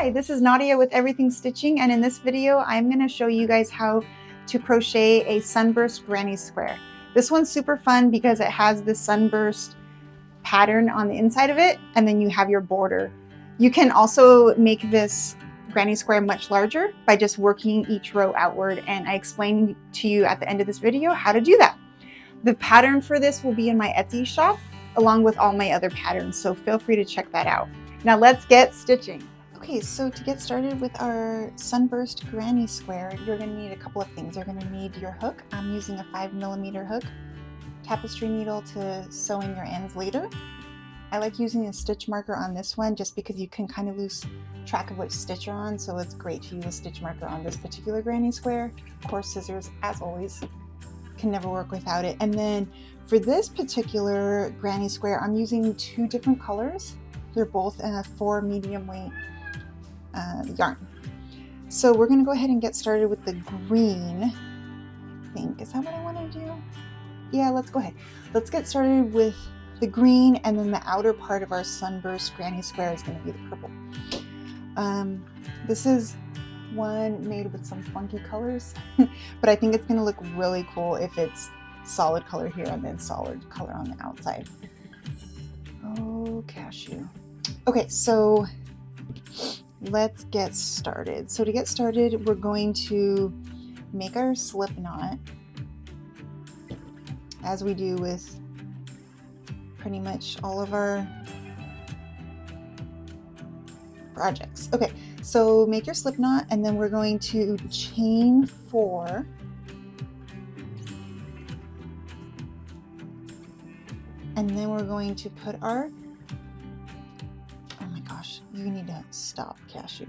Hi, this is Nadia with Everything Stitching, and in this video I'm going to show you guys how to crochet a Sunburst Granny Square. This one's super fun because it has the sunburst pattern on the inside of it, and then you have your border. You can also make this Granny Square much larger by just working each row outward, and I explain to you at the end of this video how to do that. The pattern for this will be in my Etsy shop along with all my other patterns, so feel free to check that out. Now let's get stitching. Okay, so to get started with our Sunburst Granny Square, you're going to need a couple of things. You're going to need your hook. I'm using a 5mm hook, tapestry needle to sew in your ends later. I like using a stitch marker on this one just because you can kind of lose track of which stitch you're on, so it's great to use a stitch marker on this particular Granny Square. Of course, scissors, as always, can never work without it. And then for this particular Granny Square, I'm using two different colors. They're both in a 4 medium weight yarn. So we're going to go ahead and get started with the green. I think, is that what I want to do? Yeah, let's go ahead. Let's get started with the green, and then the outer part of our Sunburst Granny Square is going to be the purple. This is one made with some funky colors, but I think it's going to look really cool if it's solid color here and then solid color on the outside. Oh, cashew. Okay, so let's get started. So to get started, we're going to make our slip knot as we do with pretty much all of our projects. Okay, so make your slip knot, and then we're going to chain 4. And then we're going to put our, oh my gosh, you need to stop, cashew.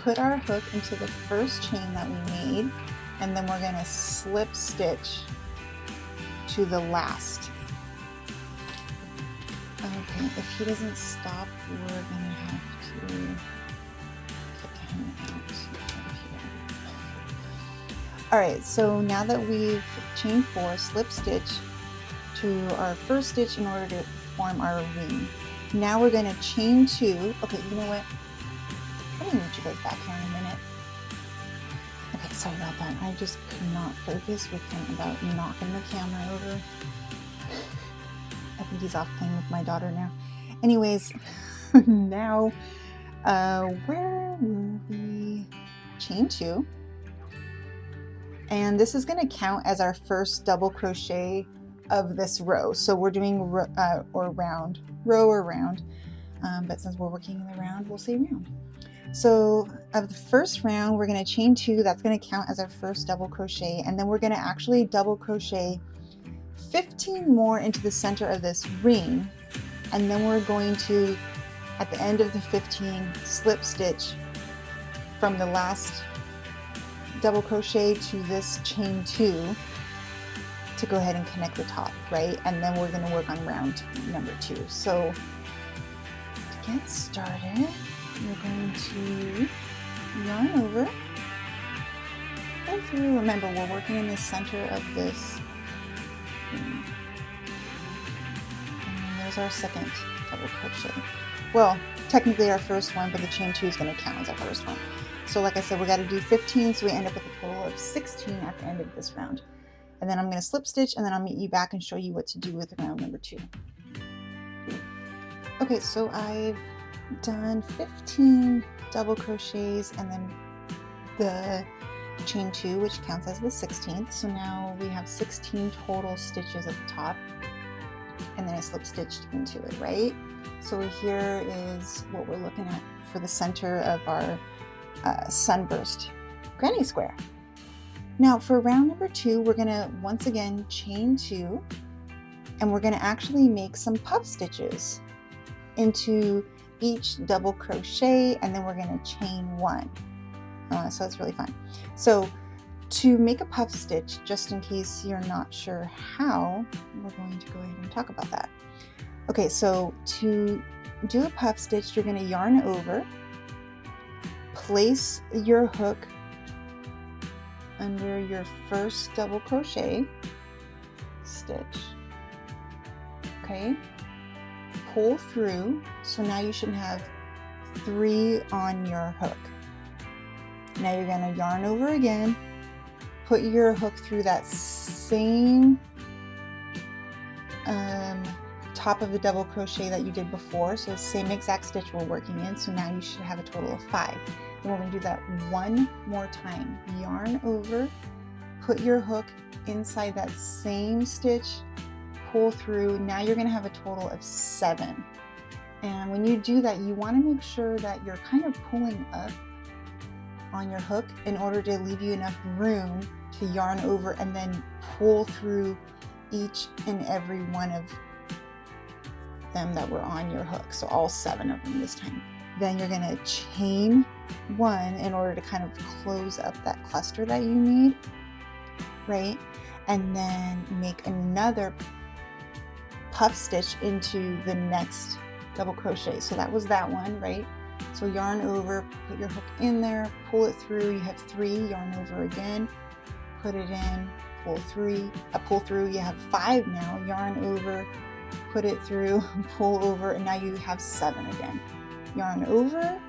Put our hook into the first chain that we made, and then we're going to slip stitch to the last. Okay, if he doesn't stop, we're going to have to kick him out of here. Alright, so now that we've chained 4, slip stitch to our first stitch in order to form our ring. Now we're going to chain 2. Okay, you know what? I'm going to meet you guys back here in a minute. Okay, sorry about that. I just could not focus with him about knocking the camera over. I think he's off playing with my daughter now. Anyways, now where will we chain 2? And this is going to count as our first double crochet of this row. So we're doing row or round, but since we're working in the round, we'll say round. So of the first round, we're going to chain 2. That's going to count as our first double crochet, and then we're going to actually double crochet 15 more into the center of this ring, and then we're going to, at the end of the 15, slip stitch from the last double crochet to this chain 2 to go ahead and connect the top, right? And then we're going to work on round number 2. So to get started, we're going to yarn over, go through. Remember, we're working in the center of this ring. And there's our second double crochet. Well, technically our first one, but the chain 2 is going to count as our first one. So like I said, we got to do 15, so we end up with a total of 16 at the end of this round. And then I'm going to slip stitch, and then I'll meet you back and show you what to do with round number 2. Okay, so I've done 15 double crochets and then the chain 2, which counts as the 16th. So now we have 16 total stitches at the top, and then I slip stitched into it, right? So here is what we're looking at for the center of our Sunburst Granny Square. Now for round number 2, we're going to once again chain 2, and we're going to actually make some puff stitches into each double crochet, and then we're going to chain 1. So it's really fun. So to make a puff stitch, just in case you're not sure how, we're going to go ahead and talk about that. Okay, so to do a puff stitch, you're going to yarn over, place your hook under your first double crochet stitch, okay, pull through. So now you should have 3 on your hook. Now you're going to yarn over again, put your hook through that same top of the double crochet that you did before, so the same exact stitch we're working in. So now you should have a total of 5. And we're going to do that one more time. Yarn over, put your hook inside that same stitch, pull through. Now you're going to have a total of 7. And when you do that, you want to make sure that you're kind of pulling up on your hook in order to leave you enough room to yarn over and then pull through each and every one of them that were on your hook. So all 7 of them this time. Then you're going to chain 1 in order to kind of close up that cluster that you made, right? And then make another puff stitch into the next double crochet. So that was that one, right? So yarn over, put your hook in there, pull it through. You have 3, yarn over again, put it in, pull through. You have 5 now, yarn over, put it through, pull over, and now you have 7 again. Yarn over,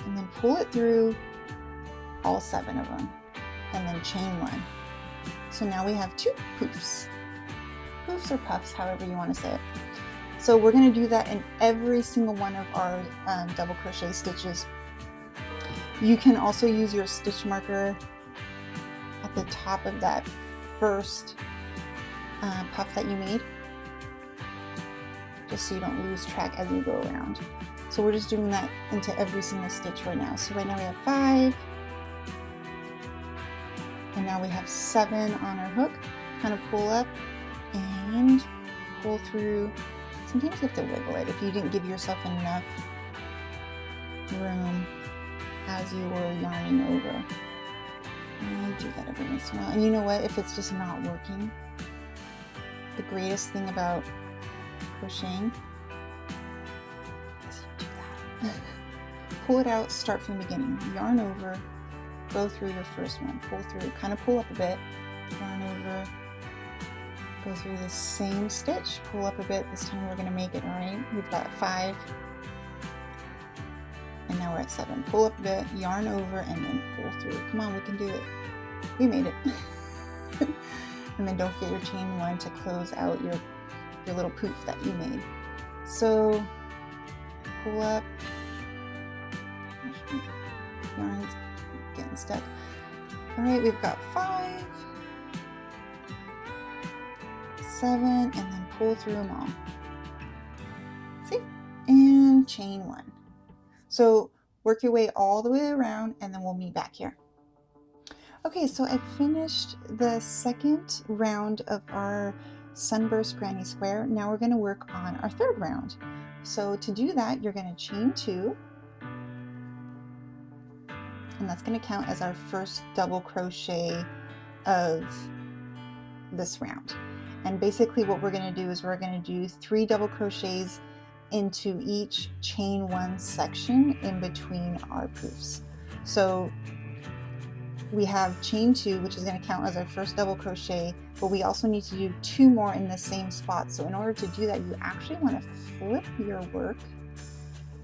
and then pull it through, all 7 of them, and then chain 1. So now we have 2 poofs. Poofs or puffs, however you want to say it. So we're going to do that in every single one of our double crochet stitches. You can also use your stitch marker at the top of that first puff that you made, just so you don't lose track as you go around. So we're just doing that into every single stitch right now. So right now we have 5, and now we have 7 on our hook. Kind of pull up and pull through. Sometimes you have to wiggle it if you didn't give yourself enough room as you were yarning over. And do that every once in a while. And you know what? If it's just not working, the greatest thing about crocheting is you do that. Pull it out, start from the beginning. Yarn over, go through your first one, pull through, kind of pull up a bit, yarn over, go through the same stitch, pull up a bit. This time we're going to make it, all right? We've got 5, and now we're at 7. Pull up a bit, yarn over, and then pull through. Come on, we can do it. We made it. And then don't forget your chain 1 to close out your little poof that you made. So pull up, yarn's getting stuck. All right, we've got 5, 7, and then pull through them all. See? And chain 1. So work your way all the way around, and then we'll meet back here. Okay, so I finished the second round of our Sunburst Granny Square. Now we're going to work on our third round. So to do that, you're going to chain 2, and that's going to count as our first double crochet of this round. And basically what we're going to do is we're going to do 3 double crochets into each chain 1 section in between our poofs. So we have chain 2, which is going to count as our first double crochet, but we also need to do 2 more in the same spot. So in order to do that, you actually want to flip your work.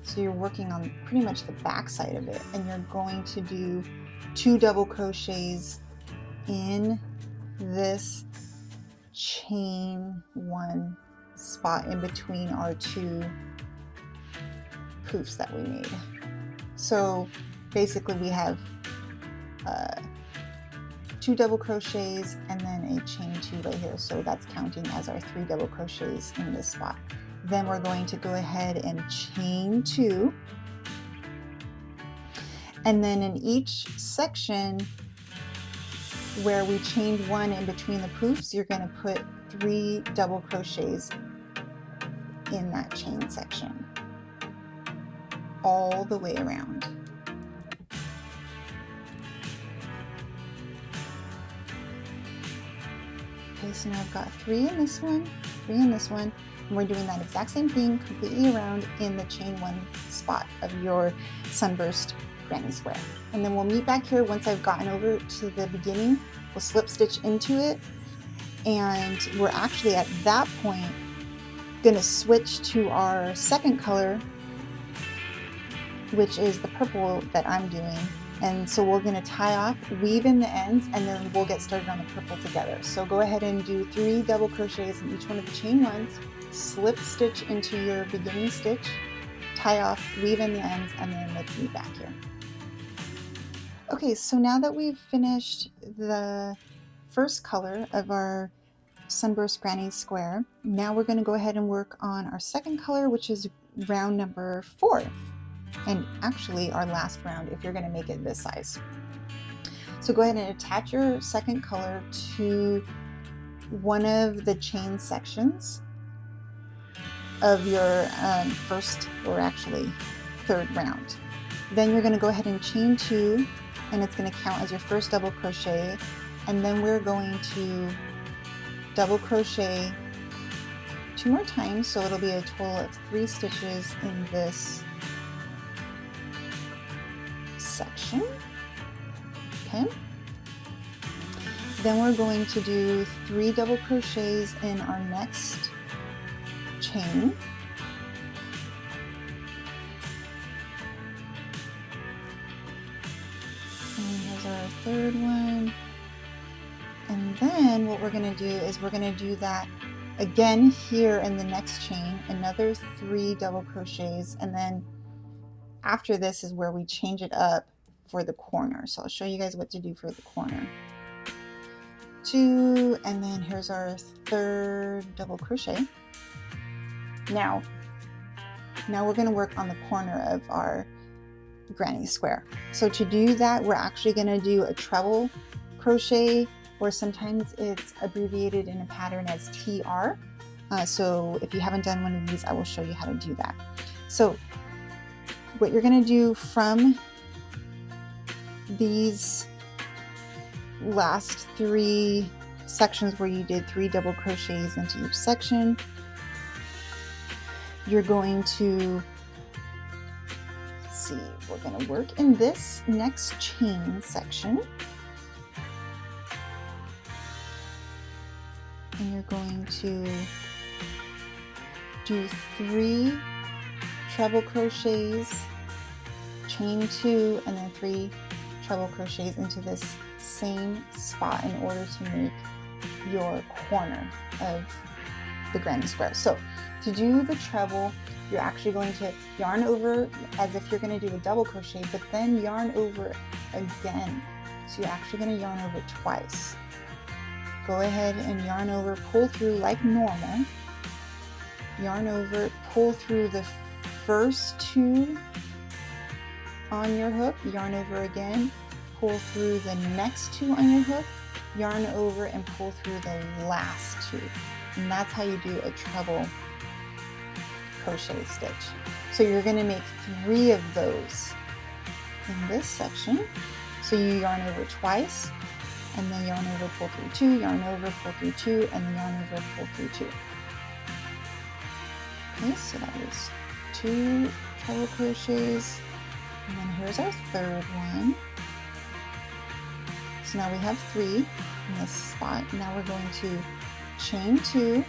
So you're working on pretty much the back side of it, and you're going to do 2 double crochets in this chain 1 spot in between our 2 poofs that we made. So basically we have 2 double crochets and then a chain 2 right here. So that's counting as our 3 double crochets in this spot. Then we're going to go ahead and chain 2. And then in each section where we chained 1 in between the poofs, you're going to put 3 double crochets in that chain section all the way around. Okay, so now I've got 3 in this one, 3 in this one, and we're doing that exact same thing completely around in the chain 1 spot of your Sunburst Granny Square. And then we'll meet back here once I've gotten over to the beginning. We'll slip stitch into it, and we're actually at that point going to switch to our second color which is the purple that I'm doing. And so we're going to tie off, weave in the ends, and then we'll get started on the purple together. So go ahead and do 3 double crochets in each one of the chain ones, slip stitch into your beginning stitch, tie off, weave in the ends, and then let's meet back here. Okay, so now that we've finished the first color of our Sunburst Granny Square, now we're going to go ahead and work on our second color, which is round number 4. And actually our last round if you're going to make it this size. So go ahead and attach your second color to one of the chain sections of your first, or actually third round. Then you're going to go ahead and chain 2, and it's going to count as your first double crochet, and then we're going to double crochet 2 more times, so it'll be a total of 3 stitches in this section. Okay, then we're going to do 3 double crochets in our next chain, and here's our third one. And then what we're going to do is we're going to do that again here in the next chain, another 3 double crochets, and then after this is where we change it up for the corner. So I'll show you guys what to do for the corner. 2, and then here's our third double crochet. Now we're going to work on the corner of our granny square. So to do that, we're actually going to do a treble crochet, or sometimes it's abbreviated in a pattern as TR. So if you haven't done one of these, I will show you how to do that. So what you're going to do from these last 3 sections where you did 3 double crochets into each section, you're going to, let's see, we're going to work in this next chain section, and you're going to do 3 treble crochets, chain 2, and then 3 treble crochets into this same spot in order to make your corner of the granny square. So to do the treble, you're actually going to yarn over as if you're going to do a double crochet, but then yarn over again. So you're actually going to yarn over twice. Go ahead and yarn over, pull through like normal, yarn over, pull through the first 2 on your hook, yarn over again, pull through the next 2 on your hook, yarn over, and pull through the last 2. And that's how you do a treble crochet stitch. So you're going to make 3 of those in this section. So you yarn over twice, and then yarn over, pull through 2, yarn over, pull through 2, and then yarn over, pull through 2. Okay, so that was 2 treble crochets, and then here's our third one. So now we have 3 in this spot. Now we're going to chain 2,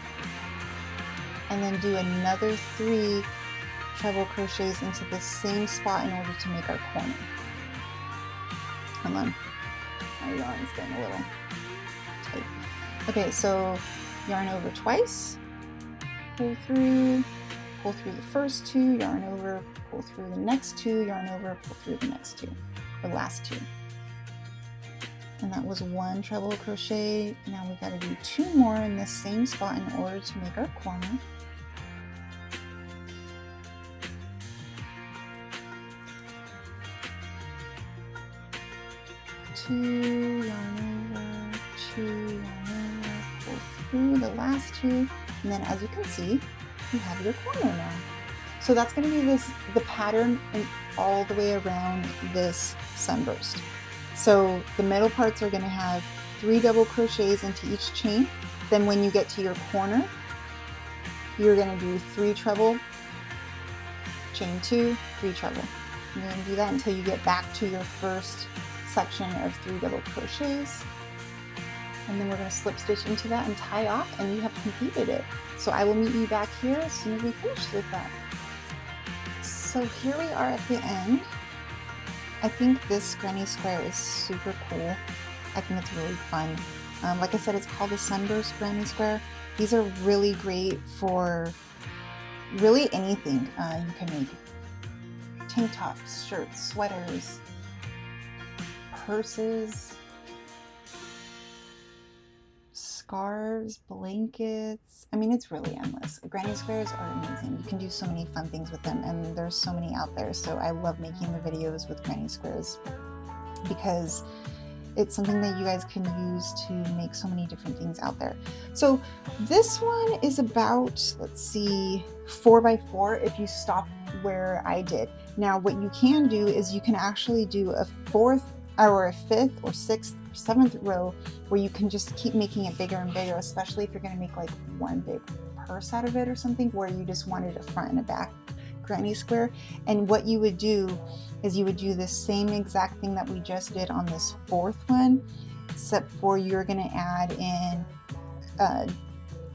and then do another 3 treble crochets into the same spot in order to make our corner. Hold on, my yarn's getting a little tight. Okay, so yarn over twice, pull through the first 2, yarn over, pull through the next 2, yarn over, pull through the next 2, the last 2. And that was 1 treble crochet. Now we got to do 2 more in the same spot in order to make our corner. Two, yarn over, 2, yarn over, pull through the last 2, and then as you can see, you have your corner now. So that's going to be the pattern and all the way around this sunburst. So the middle parts are going to have 3 double crochets into each chain. Then when you get to your corner, you're going to do 3 treble, chain 2, 3 treble. You're going to do that until you get back to your first section of 3 double crochets. And then we're going to slip stitch into that and tie off, and you have completed it. So I will meet you back here as soon as we finish with that. So here we are at the end. I think this granny square is super cool. I think it's really fun. Like I said, it's called the Sunburst Granny Square. These are really great for really anything. You can make tank tops, shirts, sweaters, purses, scarves, blankets. I mean, it's really endless. Granny squares are amazing. You can do so many fun things with them, and there's so many out there. So I love making the videos with granny squares because it's something that you guys can use to make so many different things out there. So this one is about, let's see, 4x4 if you stop where I did. Now what you can do is you can actually do a 4th or a 5th or 6th or 7th row where you can just keep making it bigger and bigger, especially if you're going to make like one big purse out of it or something where you just wanted a front and a back granny square. And what you would do is you would do the same exact thing that we just did on this 4th one, except for you're going to add in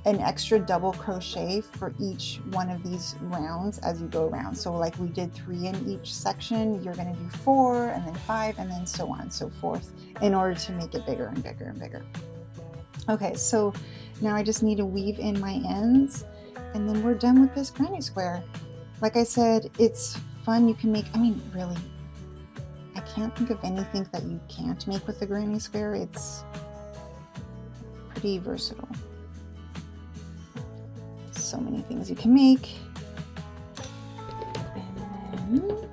an extra double crochet for each one of these rounds as you go around. So like we did 3 in each section, you're going to do 4 and then 5 and then so on and so forth in order to make it bigger and bigger and bigger. Okay, so now I just need to weave in my ends and then we're done with this granny square. Like I said, it's fun. You can make, I mean, really, I can't think of anything that you can't make with the granny square. It's pretty versatile. So many things you can make. And then,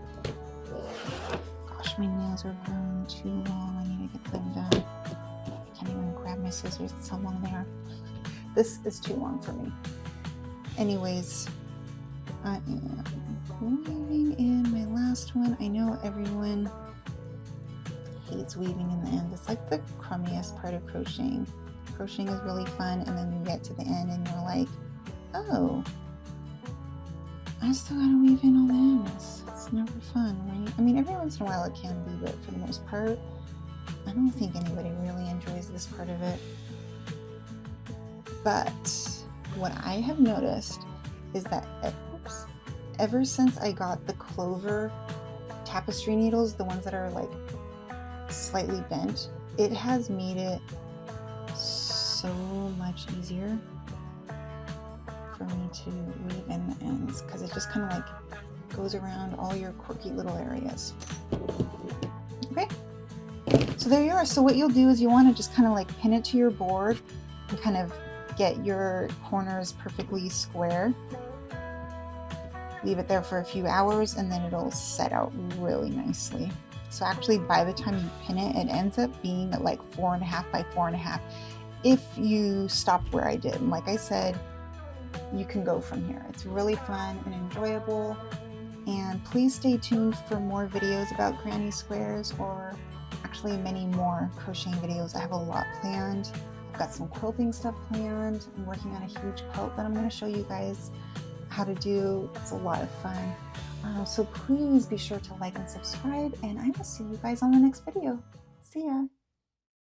gosh, my nails are growing too long. I need to get them done. I can't even grab my scissors. It's how long they are. This is too long for me. Anyways, I am weaving in my last one. I know everyone hates weaving in the end. It's like the crummiest part of crocheting. Crocheting is really fun, and then you get to the end and you're like, oh, I still gotta weave in all the ends. It's never fun, right? I mean, every once in a while it can be, but for the most part, I don't think anybody really enjoys this part of it. But what I have noticed is that, ever since I got the clover tapestry needles, the ones that are like slightly bent, it has made it so much easier for me to weave in the ends because it just kind of like goes around all your quirky little areas. Okay, so there you are. So what you'll do is you want to just kind of like pin it to your board and kind of get your corners perfectly square. Leave it there for a few hours and then it'll set out really nicely. So actually by the time you pin it, it ends up being like 4.5 by 4.5 if you stopped where I did. And like I said, you can go from here. It's really fun and enjoyable. And please stay tuned for more videos about granny squares, or actually many more crocheting videos. I have a lot planned. I've got some quilting stuff planned. I'm working on a huge quilt that I'm going to show you guys how to do. It's a lot of fun. So please be sure to like and subscribe, and I will see you guys on the next video. See ya.